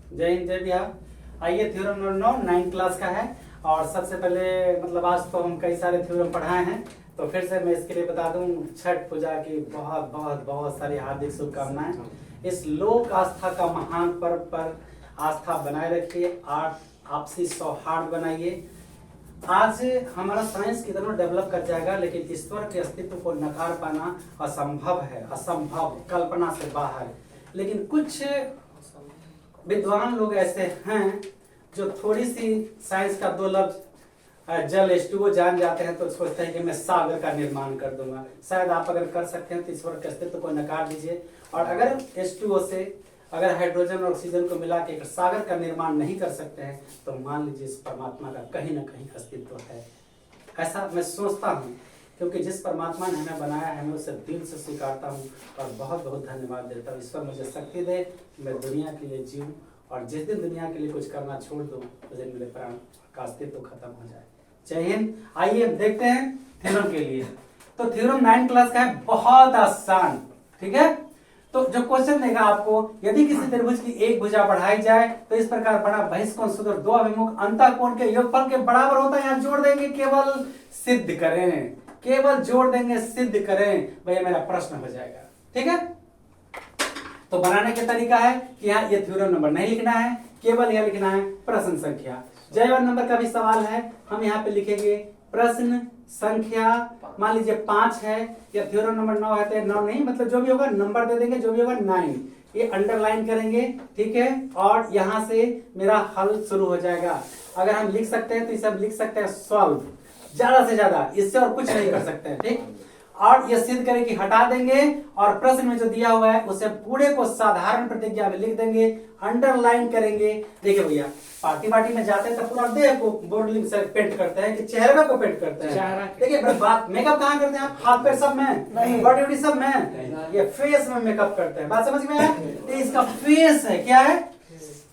जय हिंद जय बिहार। आइए थ्योरम नंबर 9 9 क्लास का है। और सबसे पहले मतलब आज तो हम कई सारे थ्योरम पढ़ाए हैं, तो फिर से मैं इसके लिए बता दूं, छठ पूजा की बहुत बहुत बहुत सारी हार्दिक शुभकामनाएं। इस लोक आस्था का महान पर्व पर आस्था बनाए रखिए, आपसी सौहार्द बनाइए। आज हमारा साइंस कितना डेवलप कर जाएगा, लेकिन ईश्वर के अस्तित्व को नकार पाना असंभव है, असंभव, कल्पना से बाहर। लेकिन कुछ विद्वान लोग ऐसे हैं जो थोड़ी सी साइंस का दो लफ्ज जल H2O जान जाते हैं तो सोचते हैं कि मैं सागर का निर्माण कर दूंगा। शायद आप अगर कर सकते हैं तो ईश्वर के अस्तित्व को नकार दीजिए। और अगर H2O से अगर हाइड्रोजन और ऑक्सीजन को मिला के एक सागर का निर्माण नहीं कर सकते हैं तो मान लीजिए इस परमात्मा का कहीं ना कहीं अस्तित्व है। ऐसा मैं सोचता हूँ, क्योंकि जिस परमात्मा ने हमें बनाया है मैं उसे दिल से स्वीकारता हूँ और बहुत बहुत धन्यवाद देता हूँ। ईश्वर मुझे शक्ति दे, मैं दुनिया के लिए जीऊँ, और जिस दिन दुनिया के लिए कुछ करना छोड़ दूँ उस दिन मेरे प्राण का अस्तित्व खत्म हो जाए। जय हिंद। आइए अब देखते हैं थ्योरम के लिए। तो थ्योरम 9 क्लास का है, बहुत आसान। ठीक है, तो जो क्वेश्चन देगा आपको, यदि किसी त्रिभुज की एक भुजा बढ़ाई जाए तो इस प्रकार बड़ा बहिष्कोण सूत्र दो अभिमुख अंतःकोण के योगफल के बराबर होता है। यहाँ जोड़ देंगे, केवल सिद्ध करें, केवल जोड़ देंगे, सिद्ध करें, भैया मेरा प्रश्न हो जाएगा। ठीक है, तो बनाने का तरीका है कि यहाँ ये थ्योरम नंबर नहीं लिखना है, केवल यह लिखना है प्रश्न संख्या। जयवन नंबर का भी सवाल है, हम यहाँ पे लिखेंगे प्रश्न संख्या। मान लीजिए 5 है या थ्योरम नंबर 9 है तो 9 नहीं, मतलब जो भी होगा नंबर दे देंगे, जो भी होगा 9 ये अंडरलाइन करेंगे। ठीक है, और यहाँ से मेरा हल शुरू हो जाएगा। अगर हम लिख सकते हैं तो इसे हम लिख सकते हैं सॉल्व, ज्यादा से ज्यादा, इससे और कुछ नहीं कर सकते हैं। ठीक, और यह सिद्ध करें कि हटा देंगे और प्रश्न में जो दिया हुआ है उसे पूरे को साधारण प्रतिज्ञा में लिख देंगे, अंडरलाइन करेंगे। देखिए भैया, पार्टी में जाते हैं तो पूरा देह को बोर्डलिंग से पेंट करते हैं कि चेहरे को पेंट करते हैं। देखिए बात, मेकअप कहाँ करते हैं आप? हाथ पैर सब में, बॉडी वॉडी सब में, ये फेस में मेकअप करते हैं। बात समझ में आया? इसका फेस है, क्या है?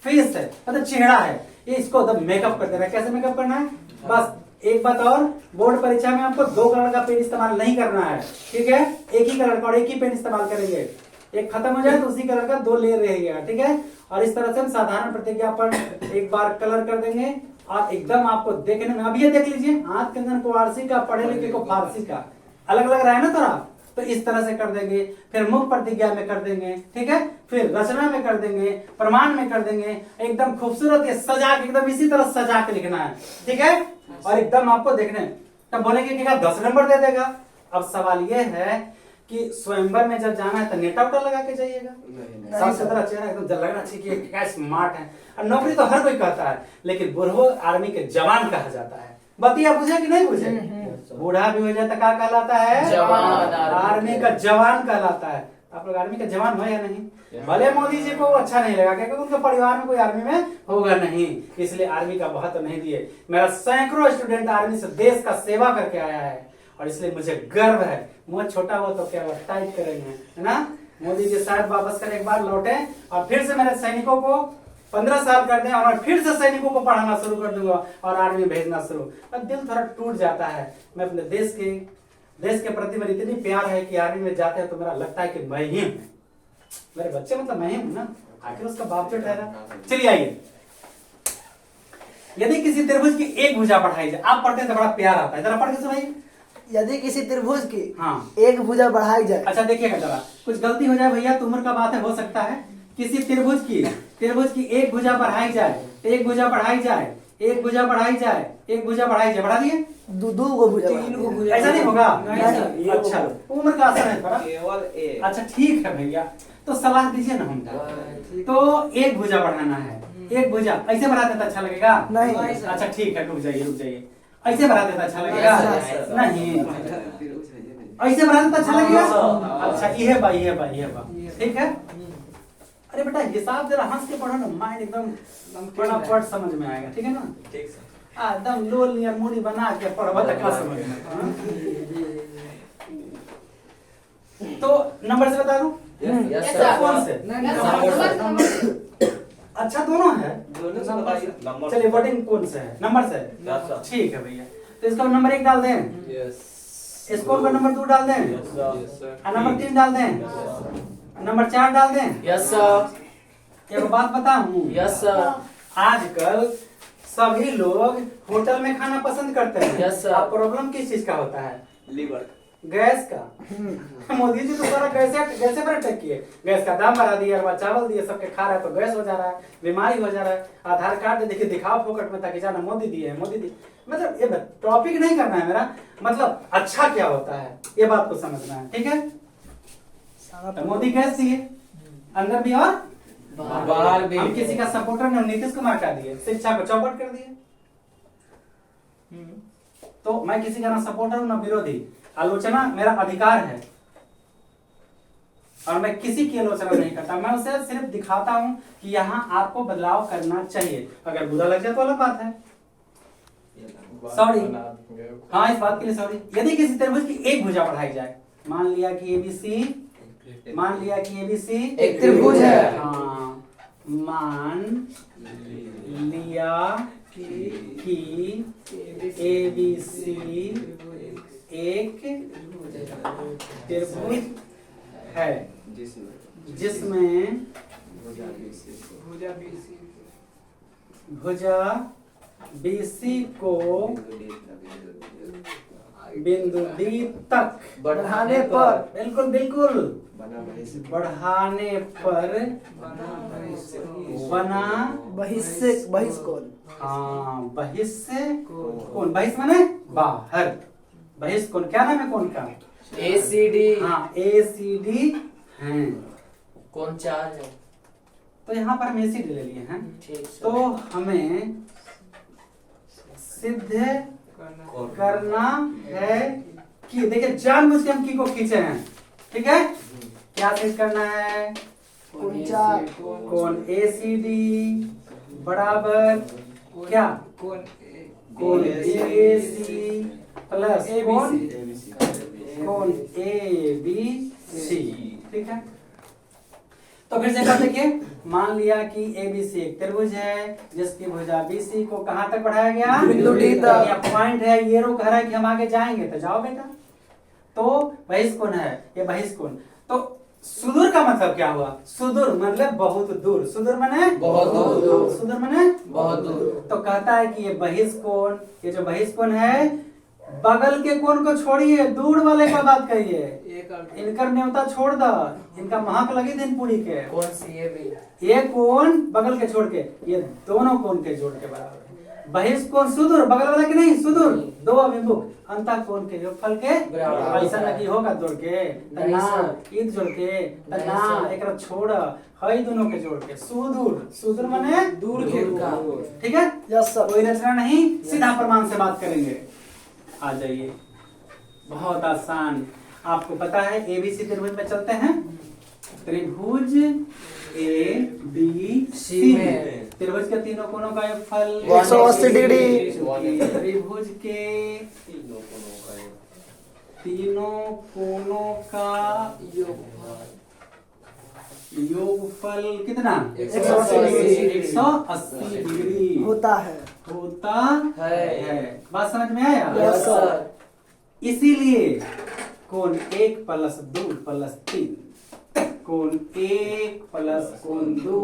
फेस है, मतलब चेहरा है। ये इसको मेकअप करते हैं। कैसे मेकअप करना है? बस एक बात और, बोर्ड परीक्षा में आपको 2 कलर का पेन इस्तेमाल नहीं करना है। ठीक है, एक ही कलर का और एक ही पेन इस्तेमाल करेंगे। एक खत्म हो जाए तो उसी कलर का 2 ले रहेगा। ठीक है, और इस तरह से हम साधारण प्रतिज्ञा पर एक बार कलर कर देंगे और एकदम आपको देखने में, अब ये देख लीजिए, हाथ के अंदर को आरसी का, पढ़े लिखे को फारसी का, अलग अलग रहा है ना थोड़ा, तो इस तरह से कर देंगे। फिर मुख प्रतिज्ञा में कर देंगे। ठीक है, फिर रचना में कर देंगे, प्रमाण में कर देंगे। एकदम खूबसूरत ये सजा के, एकदम इसी तरह सजा के लिखना है। ठीक है, और एकदम आपको देखने, तब बोलेंगे कि 10 नंबर दे देगा। अब सवाल ये है कि स्वयंवर में जब जाना है तो नेटा उटा लगा के जाइएगा। साफ सुथरा चेहरा, एकदम लग रहा चाहिए कि क्या स्मार्ट है। और नौकरी तो हर कोई कहता है, लेकिन बुढ़ो आर्मी के जवान कहा जाता है। बतिया बुझे कि नहीं बुझे? बूढ़ा भी हो जाए तो क्या कहलाता है? जवान। आर्मी का जवान कहलाता है। आप लोग आर्मी का जवान हो या नहीं? भले मोदी जी को अच्छा नहीं लगा, क्योंकि उनके परिवार में कोई आर्मी में होगा नहीं, इसलिए आर्मी का बहुत नहीं दिए। मेरा सैकड़ों स्टूडेंट आर्मी से देश का सेवा करके आया है और इसलिए मुझे गर्व है। मुझे छोटा हो तो क्या टाइट करेंगे, है ना? मोदी जी शायद वापस कर एक बार लौटे और फिर से मेरे सैनिकों को 15 साल कर दें और मैं फिर से सैनिकों को पढ़ाना शुरू कर दूंगा और आर्मी भेजना शुरू। अब दिल थोड़ा टूट जाता है। मैं अपने देश के प्रति मेरी इतनी प्यार है कि आर्मी में जाते हैं तो मेरा लगता है कि मैं ही हूं, मेरे बच्चे मतलब मैं ही हूं ना, आखिर उसका बाप जो ठहरा। चलिए आइए, यदि किसी त्रिभुज की एक भुजा बढ़ाई जाए, आप पढ़ते हैं तो बड़ा प्यार आता है, जरा पढ़ के सुनाइए। यदि किसी त्रिभुज की हाँ एक भुजा बढ़ाई जाए। अच्छा देखिएगा जरा, कुछ गलती हो जाए भैया तो उम्र का बात है, हो सकता है। किसी त्रिभुज की एक भुजा बढ़ाई जाए, एक भुजा बढ़ाई जाए, एक भुजा बढ़ाई जाए, एक भुजा बढ़ाई जाए, बढ़ा दिए, दो गो भुजा, ऐसा नहीं होगा? अच्छा, उम्र का असर है थोड़ा, केवल एक। अच्छा ठीक है भैया, तो सलाह दीजिए ना हमको। तो एक भुजा बढ़ाना है, एक भुजा ऐसे बढ़ा देता अच्छा लगेगा? नहीं। अच्छा ठीक है, रुक जाइए, ऐसे बढ़ा देता अच्छा लगेगा? नहीं, ऐसे बढ़ा देता अच्छा लगेगा? अच्छा ये बा, ठीक है। अरे बेटा हिसाब जरा हंस के पढ़ो ना, माइंड एकदम फटाफट समझ में आएगा। ठीक है ना? ठीक सर। एकदम लोल या मूड़ी बना के पढ़वा तक समझ में। तो नंबर से बता दूं? कौन से? अच्छा दोनों है, चलिए वोटिंग कौन से है? नंबर से। ठीक है भैया, तो इसका नंबर 1 डाल दें, इसको नंबर 2 डाल दें, नंबर 3 डाल दें, नंबर 4 डाल दें। Yes sir. एक बात बताऊं, यस सर। आजकल सभी लोग होटल में खाना पसंद करते हैं। Yes, sir. अब प्रॉब्लम किस चीज का होता है? लीवर गैस का। मोदी जी तो सारा गैसे पर अटैक किए, गैस का दाम बढ़ा दिया, और चावल दिए, सबके खा रहा है तो गैस हो जा रहा है, बीमारी हो जा रहा है। आधार कार्ड देखिए दिखाओ फोकट में ताकि जाना मोदी दिए है, मोदी दिए। मतलब ये टॉपिक नहीं करना है मेरा, मतलब अच्छा क्या होता है ये बात को समझना है, ठीक है? तो मोदी गैस दिए अंदर भी और बाहर भी। हम किसी का सपोर्टर नहीं, नीतीश कुमार का दिए, शिक्षा को चौपट कर दिए। तो मैं किसी का ना सपोर्टर हूं ना विरोधी, आलोचना मेरा अधिकार है और मैं किसी की आलोचना नहीं करता। मैं उसे सिर्फ दिखाता हूं कि यहाँ आपको बदलाव करना चाहिए। अगर बुरा लग जाए तो अलग बात है, सॉरी। हाँ, इस बात के लिए सॉरी। यदि किसी त्रिभुज की एक भुजा बढ़ाई जाए, मान लिया कि एबीसी, मान लिया कि एबीसी एक त्रिभुज है। हाँ, मान लिया कि एबीसी एक त्रिभुज है जिसमें भुजा बीसी को बिंदु डी तक बढ़ाने पर बिल्कुल बिल्कुल बढ़ाने पर बना बहिष्कोण। हाँ, बहिष्य कोण, बहिष्य माने बाहर, बहिष्य कोण क्या नाम है कोण का? ACD। हाँ, ACD है। कौन 4 है? तो यहाँ पर हम ACD ले लिए हैं। ठीक तो हमें सिद्ध करना है कि देखिए जानबूझ के हम की को खींचे हैं, ठीक है? क्या सिद्ध करना है? कोण ACD बराबर क्या? कोण AC प्लस कोण ABC, ठीक है? तो फिर से कर देखिए, मान लिया कि ABC एक त्रिभुज है जिसकी भुजा BC को कहां तक बढ़ाया गया? बिंदु D तक। ये पॉइंट है, ये रो कह रहा है कि हम आगे जाएंगे, तो जाओ बेटा। तो बहिष्कोण है, ये बहिष्कोण। तो सुदूर का मतलब क्या हुआ? सुदूर मतलब बहुत दूर, सुदूर माने बहुत दूर। सुदूर माने बहुत दूर। तो कहता है कि ये बहिष्कोण, ये जो बहिष्कोण है, बगल के कोण को छोड़िए, दूर वाले का बात करिए। इनकर न्योता छोड़ दो, इनका महक लगी दिन पूरी के। कौन सी ये भी? ये कोण बगल के छोड़ के, ये दोनों कोण के जोड़ के बराबर है। बहिष्कोण सुदूर, बगल वाला के नहीं, सुदूर दो अभिमुख अंतः कोण के योगफल के बराबर। ऐसा नहीं होगा जोड़ के नहीं ना, सर। ईद जोड़ के नहीं ना, सर। एक छोड़ हई दोनों के जोड़ के सुदूर, सुदूर माने दूर के दूर। का। ठीक है? Yes sir. कोई रचना नहीं, सीधा प्रमाण से बात करेंगे। आ जाइए, बहुत आसान। आपको पता है एबीसी त्रिभुज में चलते हैं। त्रिभुज ABC में त्रिभुज के तीनों कोणों का योगफल 180 डिग्री। त्रिभुज के तीनों कोणों का योगफल कितना? 180 डिग्री होता है। होता है। बात समझ में आया? Yes sir. इसीलिए कोण 1 प्लस 2 प्लस 3, कोण 1 प्लस कोण 2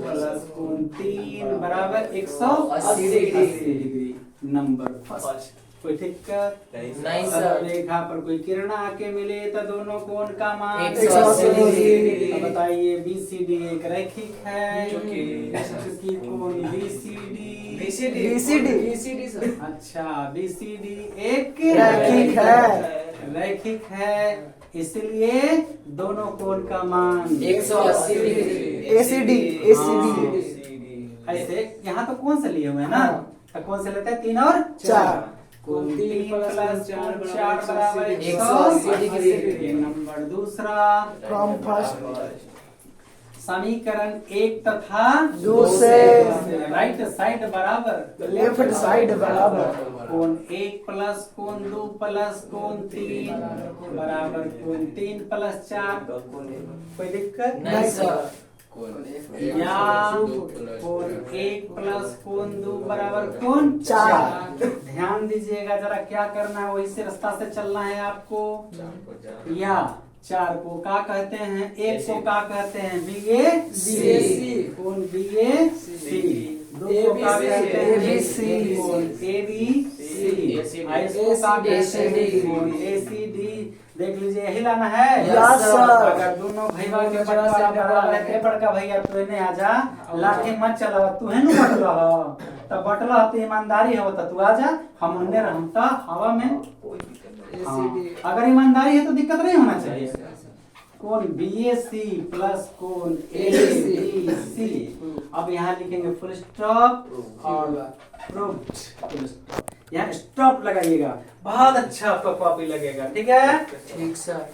प्लस कोण 3 बराबर 180 डिग्री। Number first. कोई दिक्कत नहीं सर। रेखा पर कोई किरण आके मिले तो दोनों कोण का मान 180 डिग्री। अब बताइए BCD एक रैखिक है चूंकि कोण BCD सर। अच्छा BCD एक रैखिक है। रैखिक है, इसलिए दोनों कोण का मान 180 डिग्री। ACD। ऐसे यहाँ तो कौन से लिए हुए हैं ना, तो कौन से लेते हैं? 3 और 4। कोण 3 प्लस 4 बराबर 180 डिग्री। नंबर दूसरा, फ्रॉम फर्स्ट समीकरण 1 तथा 2 से राइट साइड बराबर लेफ्ट साइड बराबर कोण 1 प्लस कोण 2 प्लस कोण 3 बराबर कोण 3 प्लस 4। कोई दिक्कत नहीं सर। या कोण 1 प्लस कोण 2 बराबर कोण 4। ध्यान दीजिएगा जरा, क्या करना है वही से रास्ता से चलना है आपको। या 4 को का कहते हैं, एक को का कहते हैं BAC, कोण BAC, 2 को का कहते हैं ABC, कोण ABC, और इसको का कहते हैं कोण ACD। देख लीजिए, यही लाना है। Yes, sir. अगर दोनों भैया के बंटवारा बराबर है, ते बड़का भैया तू इन्हें आजा, लाठी मत चलावा, तू है नु बटला हो, तब बटला तो ईमानदारी हो, तो तू आजा, हम उन्हें रहता हवा में। हाँ, अगर ईमानदारी है तो दिक्कत नहीं होना चाहिए। कोण BAC प्लस कोण ABC। अब यहाँ लिखेंगे फुल स्टॉप और प्रूव्ड फुल स्टॉप। यहाँ स्टॉप लगाइएगा, बहुत अच्छा आपका कॉपी लगेगा, ठीक है। ठीक सर।